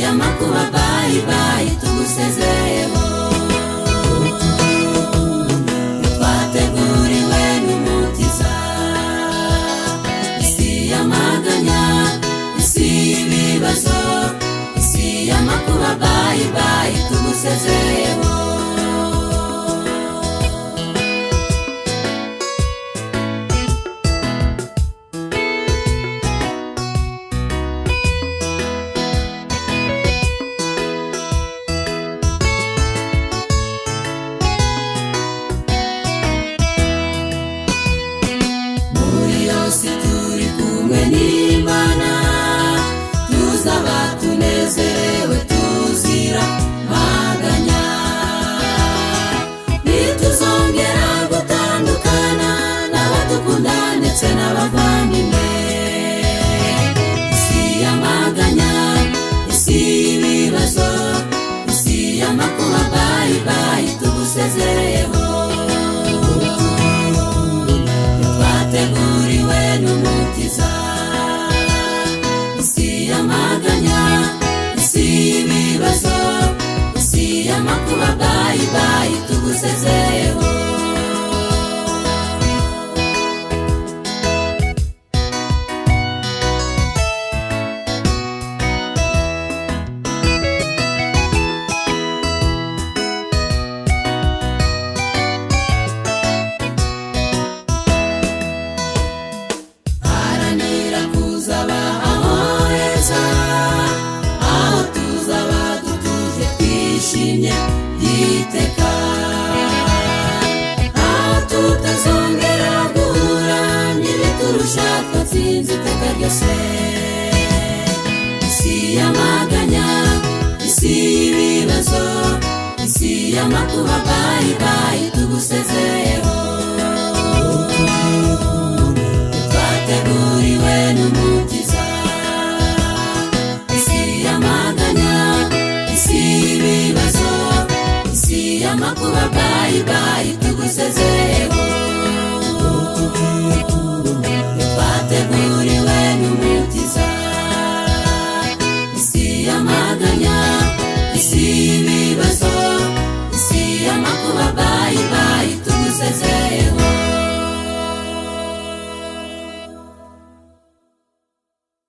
y'amakuba bayi bayi tugusezeyeho. Twateguriwe n'Umukiza, isi y'amaganya, isi y'ibibazo, isi y'amakuba bayi bayi tugusezeyeho. Turi kumwe n'Imana, tuzaba tunezerewe tuzira maganya. Ntituzongera gutandukana n'abadukunda ndetse n'abavandimwe. Isi y'amaganya, isi y'ibibazo, isi y'amakuba bayi bayi tugusezeyeho. Twateguriwe n'Umukiza, isi y'amaganya, isi y'ibibazo, isi y'amakuba bayi bayi tugusezeyeho. Aho tuzaba dutuje twishimye by'iteka, aho tutazongera guhura n'ibiturusha twatsinze iteka ryose. Isi y'amaganya, isi y'ibibazo, isi y'amakuba bayi bayi tugusezeye.